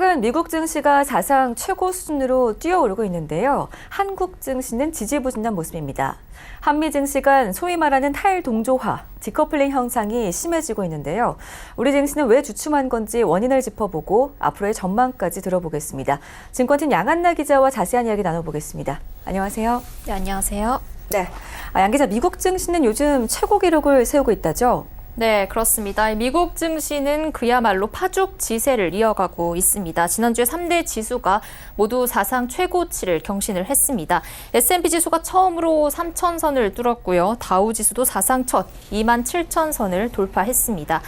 최근 미국 증시가 사상 최고 수준으로 뛰어오르고 있는데요. 한국 증시는 지지부진한 모습입니다. 한미 증시 간 소위 말하는 탈동조화, 디커플링 현상이 심해지고 있는데요. 우리 증시는 왜 주춤한 건지 원인을 짚어보고 앞으로의 전망까지 들어보겠습니다. 증권팀 양한나 기자와 자세한 이야기 나눠보겠습니다. 안녕하세요. 네, 안녕하세요. 네, 양 기자, 미국 증시는 요즘 최고 기록을 세우고 있다죠? 네, 그렇습니다. 미국 증시는 그야말로 파죽지세를 이어가고 있습니다. 지난주에 3대 지수가 모두 사상 최고치를 경신을 했습니다. S&P 지수가 처음으로 3,000선을 뚫었고요. 다우 지수도 사상 첫 27,000선을 돌파했습니다.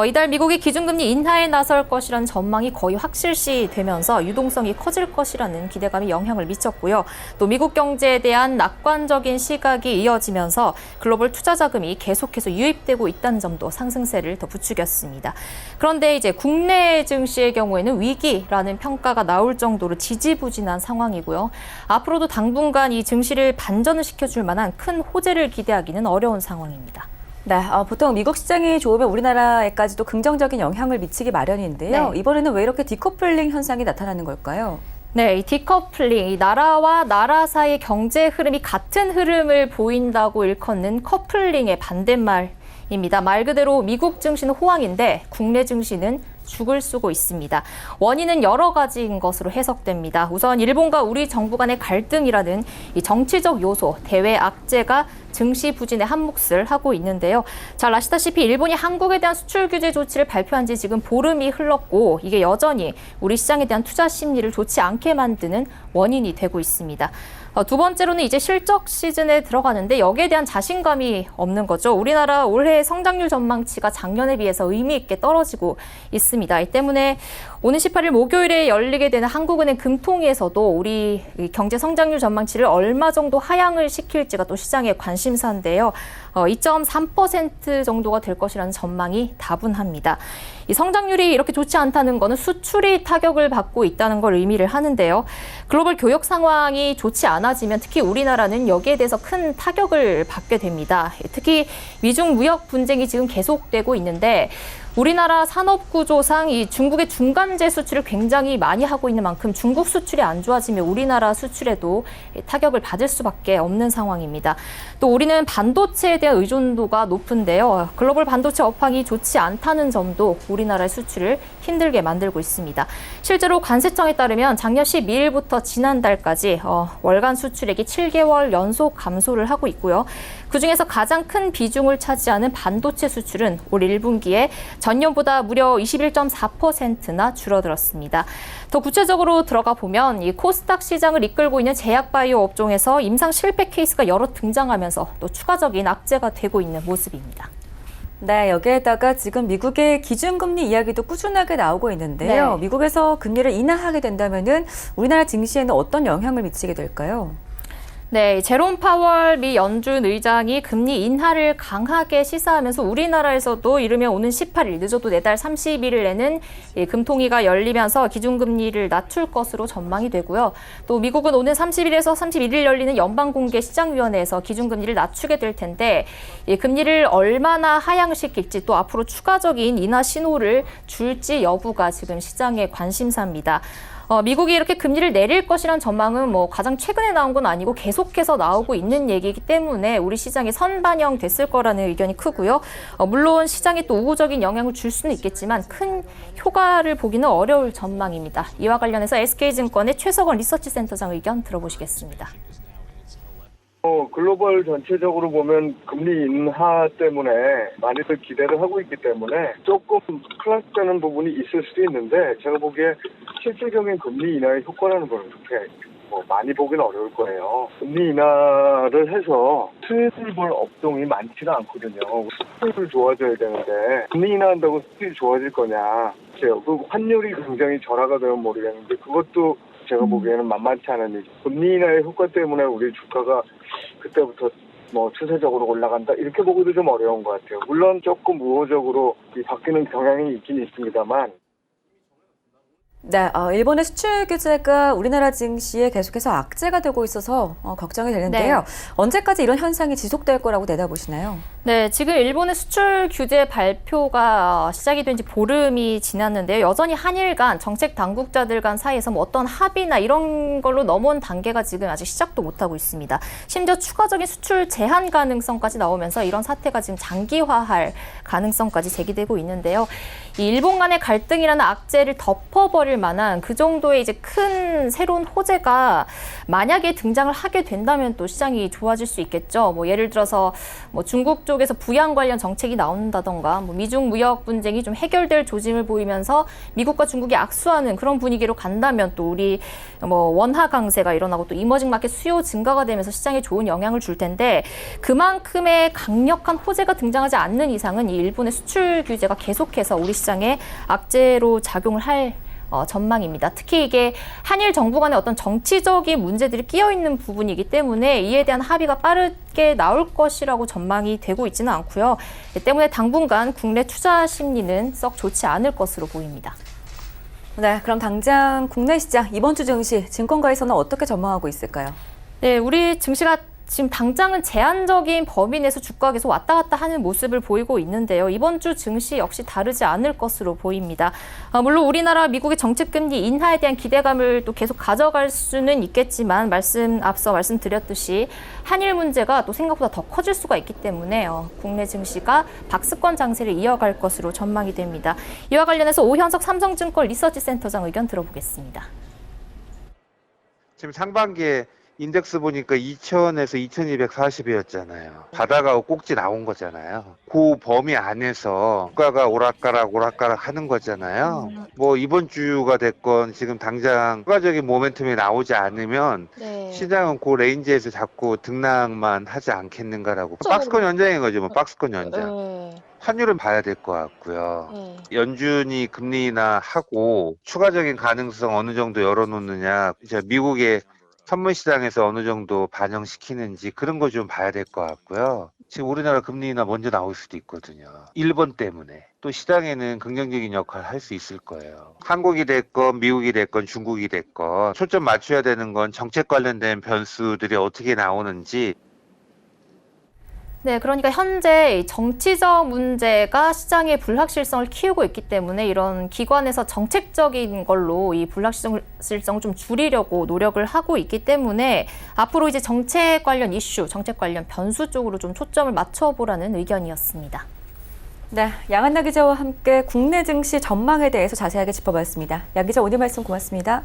이달 미국이 기준금리 인하에 나설 것이라는 전망이 거의 확실시 되면서 유동성이 커질 것이라는 기대감이 영향을 미쳤고요. 또 미국 경제에 대한 낙관적인 시각이 이어지면서 글로벌 투자 자금이 계속해서 유입되고 있다는 점도 상승세를 더 부추겼습니다. 그런데 이제 국내 증시의 경우에는 위기라는 평가가 나올 정도로 지지부진한 상황이고요. 앞으로도 당분간 이 증시를 반전을 시켜줄 만한 큰 호재를 기대하기는 어려운 상황입니다. 네, 보통 미국 시장이 좋으면 우리나라에까지도 긍정적인 영향을 미치기 마련인데요. 네. 이번에는 왜 이렇게 디커플링 현상이 나타나는 걸까요? 네, 이 디커플링, 이 나라와 나라 사이의 경제 흐름이 같은 흐름을 보인다고 일컫는 커플링의 반대말입니다. 말 그대로 미국 증시는 호황인데 국내 증시는 죽을 쓰고 있습니다. 원인은 여러 가지인 것으로 해석됩니다. 우선 일본과 우리 정부 간의 갈등이라는 이 정치적 요소, 대외 악재가 증시 부진에 한 몫을 하고 있는데요. 잘 아시다시피 일본이 한국에 대한 수출 규제 조치를 발표한 지 지금 보름이 흘렀고 이게 여전히 우리 시장에 대한 투자 심리를 좋지 않게 만드는 원인이 되고 있습니다. 두 번째로는 이제 실적 시즌에 들어가는데 여기에 대한 자신감이 없는 거죠. 우리나라 올해 성장률 전망치가 작년에 비해서 의미 있게 떨어지고 있습니다. 이 때문에 오는 18일 목요일에 열리게 되는 한국은행 금통위에서도 우리 경제 성장률 전망치를 얼마 정도 하향을 시킬지가 또 시장의 관심사인데요. 2.3% 정도가 될 것이라는 전망이 다분합니다. 이 성장률이 이렇게 좋지 않다는 것은 수출이 타격을 받고 있다는 걸 의미를 하는데요. 글로벌 교역 상황이 좋지 않아지면 특히 우리나라는 여기에 대해서 큰 타격을 받게 됩니다. 특히 미중 무역 분쟁이 지금 계속되고 있는데 우리나라 산업 구조상 이 중국의 중간재 수출을 굉장히 많이 하고 있는 만큼 중국 수출이 안 좋아지면 우리나라 수출에도 타격을 받을 수밖에 없는 상황입니다. 또 우리는 반도체에 대한 의존도가 높은데요. 글로벌 반도체 업황이 좋지 않다는 점도 우리나라의 수출을 힘들게 만들고 있습니다. 실제로 관세청에 따르면 작년 12일부터 지난달까지 월간 수출액이 7개월 연속 감소를 하고 있고요. 그중에서 가장 큰 비중을 차지하는 반도체 수출은 올 1분기에 전년보다 무려 21.4%나 줄어들었습니다. 더 구체적으로 들어가 보면 이 코스닥 시장을 이끌고 있는 제약바이오 업종에서 임상 실패 케이스가 여러 등장하면서 또 추가적인 악재가 되고 있는 모습입니다. 네, 여기에다가 지금 미국의 기준금리 이야기도 꾸준하게 나오고 있는데요. 네. 미국에서 금리를 인하하게 된다면은 우리나라 증시에는 어떤 영향을 미치게 될까요? 네, 제롬 파월 미 연준 의장이 금리 인하를 강하게 시사하면서 우리나라에서도 이르면 오는 18일, 늦어도 내달 31일에는 금통위가 열리면서 기준금리를 낮출 것으로 전망이 되고요. 또 미국은 오는 30일에서 31일 열리는 연방공개시장위원회에서 기준금리를 낮추게 될 텐데 이 금리를 얼마나 하향시킬지 또 앞으로 추가적인 인하 신호를 줄지 여부가 지금 시장의 관심사입니다. 미국이 이렇게 금리를 내릴 것이란 전망은 가장 최근에 나온 건 아니고 계속해서 나오고 있는 얘기이기 때문에 우리 시장에 선반영됐을 거라는 의견이 크고요. 물론 시장에 또 우호적인 영향을 줄 수는 있겠지만 큰 효과를 보기는 어려울 전망입니다. 이와 관련해서 SK증권의 최석원 리서치센터장 의견 들어보시겠습니다. 글로벌 전체적으로 보면 금리 인하 때문에 많이들 기대를 하고 있기 때문에 조금 클라스되는 부분이 있을 수도 있는데 제가 보기에 실질적인 금리 인하의 효과라는 걸 그렇게 많이 보기는 어려울 거예요. 금리 인하를 해서 수혜를 볼 업종이 많지는 않거든요. 수혜를 좋아져야 되는데 금리 인하한다고 수혜이 좋아질 거냐. 그 환율이 굉장히 절하가 되면 모르겠는데 그것도 제가 보기에는 만만치 않은 일. 금리 인하의 효과 때문에 우리 주가가 그때부터 추세적으로 올라간다 이렇게 보기도 좀 어려운 것 같아요. 물론 조금 우호적으로 바뀌는 경향이 있긴 있습니다만. 네, 일본의 수출 규제가 우리나라 증시에 계속해서 악재가 되고 있어서 걱정이 되는데요. 네. 언제까지 이런 현상이 지속될 거라고 내다보시나요? 네, 지금 일본의 수출 규제 발표가 시작이 된 지 보름이 지났는데요. 여전히 한일 간 정책 당국자들 간 사이에서 뭐 어떤 합의나 이런 걸로 넘어온 단계가 지금 아직 시작도 못하고 있습니다. 심지어 추가적인 수출 제한 가능성까지 나오면서 이런 사태가 지금 장기화할 가능성까지 제기되고 있는데요. 이 일본 간의 갈등이라는 악재를 덮어버릴 만한 그 정도의 이제 큰 새로운 호재가 만약에 등장을 하게 된다면 또 시장이 좋아질 수 있겠죠. 뭐 예를 들어서 뭐 중국 쪽에서 부양 관련 정책이 나온다던가 뭐 미중 무역 분쟁이 좀 해결될 조짐을 보이면서 미국과 중국이 악수하는 그런 분위기로 간다면 또 우리 뭐 원화 강세가 일어나고 또 이머징 마켓 수요 증가가 되면서 시장에 좋은 영향을 줄 텐데 그만큼의 강력한 호재가 등장하지 않는 이상은 이 일본의 수출 규제가 계속해서 우리 시장에 악재로 작용을 할 전망입니다. 특히 이게 한일 정부 간의 어떤 정치적인 문제들이 끼어 있는 부분이기 때문에 이에 대한 합의가 빠르게 나올 것이라고 전망이 되고 있지는 않고요. 때문에 당분간 국내 투자 심리는 썩 좋지 않을 것으로 보입니다. 네, 그럼 당장 국내 시장 이번 주 증시 증권가에서는 어떻게 전망하고 있을까요? 네, 우리 증시가 지금 당장은 제한적인 범위 내에서 주가가 계속 왔다 갔다 하는 모습을 보이고 있는데요. 이번 주 증시 역시 다르지 않을 것으로 보입니다. 물론 우리나라 미국의 정책금리 인하에 대한 기대감을 또 계속 가져갈 수는 있겠지만 앞서 말씀드렸듯이 한일 문제가 또 생각보다 더 커질 수가 있기 때문에 국내 증시가 박스권 장세를 이어갈 것으로 전망이 됩니다. 이와 관련해서 오현석 삼성증권 리서치센터장 의견 들어보겠습니다. 지금 상반기에 인덱스 보니까 2000에서 2240이었잖아요. 바닥하고 꼭지 나온 거잖아요. 그 범위 안에서 주가가 오락가락 하는 거잖아요. 뭐 이번 주가 됐건 지금 당장 추가적인 모멘텀이 나오지 않으면 시장은 그 레인지에서 자꾸 등락만 하지 않겠는가라고. 박스권 연장인 거죠. 뭐 박스권 연장. 환율은 봐야 될 것 같고요. 연준이 금리 인하 하고 추가적인 가능성 어느 정도 열어놓느냐. 이제 미국의 선물 시장에서 어느 정도 반영시키는지 그런 거 좀 봐야 될 것 같고요. 지금 우리나라 금리 인하 먼저 나올 수도 있거든요. 일본 때문에. 또 시장에는 긍정적인 역할을 할 수 있을 거예요. 한국이 됐건 미국이 됐건 중국이 됐건 초점 맞춰야 되는 건 정책 관련된 변수들이 어떻게 나오는지. 네, 그러니까 현재 정치적 문제가 시장의 불확실성을 키우고 있기 때문에 이런 기관에서 정책적인 걸로 이 불확실성을 좀 줄이려고 노력을 하고 있기 때문에 앞으로 이제 정책 관련 이슈, 정책 관련 변수 쪽으로 좀 초점을 맞춰보라는 의견이었습니다. 네, 양한나 기자와 함께 국내 증시 전망에 대해서 자세하게 짚어봤습니다. 양 기자 오늘 말씀 고맙습니다.